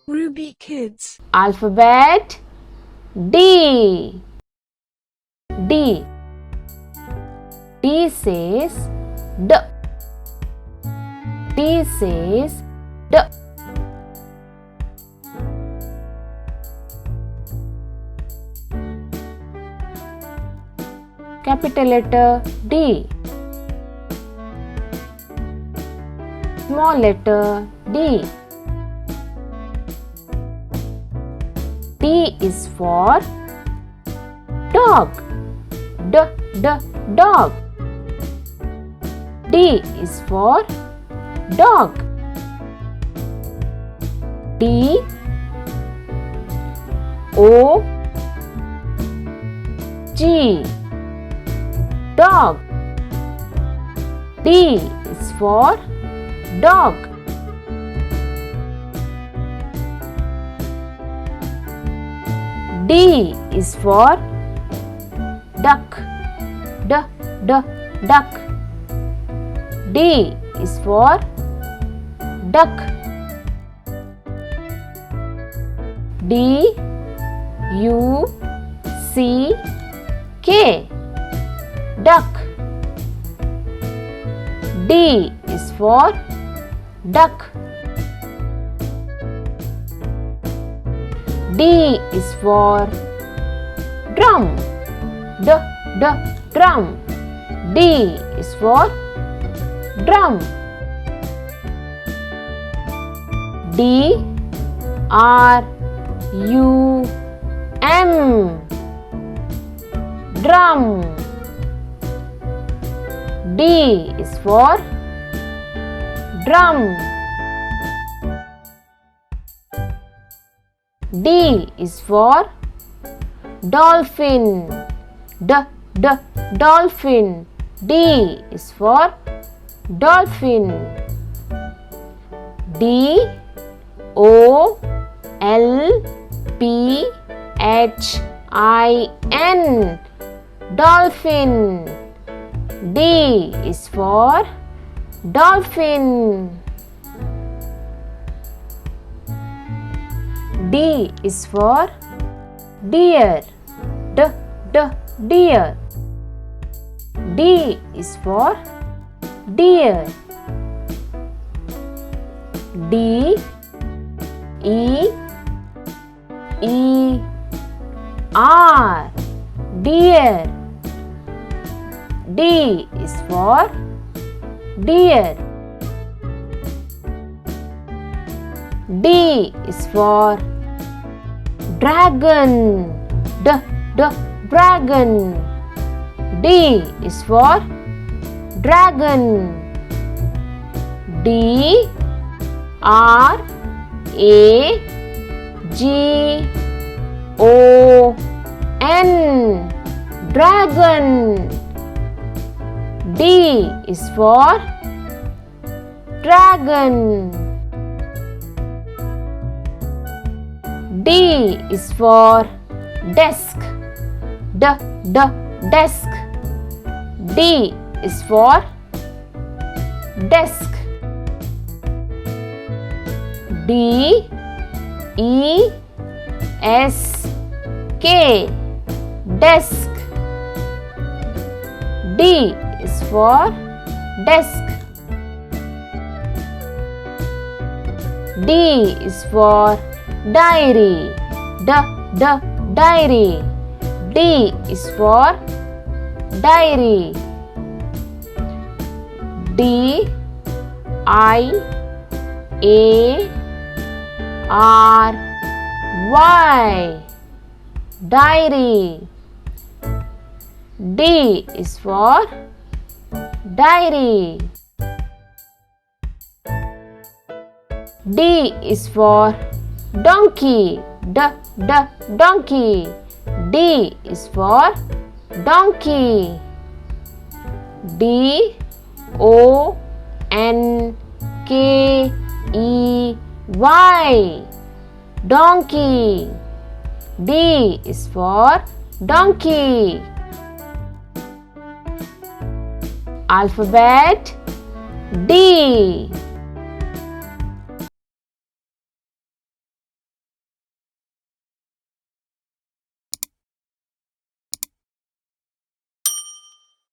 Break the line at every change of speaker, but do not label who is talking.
Ruby Kids.
Alphabet D. D. D says D. D says D. Capital letter D. Small letter D. D is for dog. D, dog. D is for dog. D, O, G, dog. D is for dog. D is for duck. D, duck. D is for duck. D, U, C, K, duck. D is for duck. D is for drum. D, drum. D is for drum. D, R, U, M, drum. D is for drum. D is for dolphin. D, dolphin. D is for dolphin. D, O, L, P, H, I, N, dolphin. D is for dolphin. D is for deer. D, deer. D is for deer. D, E, R, deer. D is for deer. D is for dragon. D, dragon. D is for dragon. D, R, A, G, O, N, dragon. D is for dragon. D is for desk. D, desk. D is for desk. D, E, S, K, desk. D is for desk. D is for diary. D, diary. D is for diary. D, I, A, R, Y, diary. D is for diary. D is for donkey. D, donkey. D is for donkey. D, O, N, K, E, Y, donkey. D is for donkey. Alphabet D.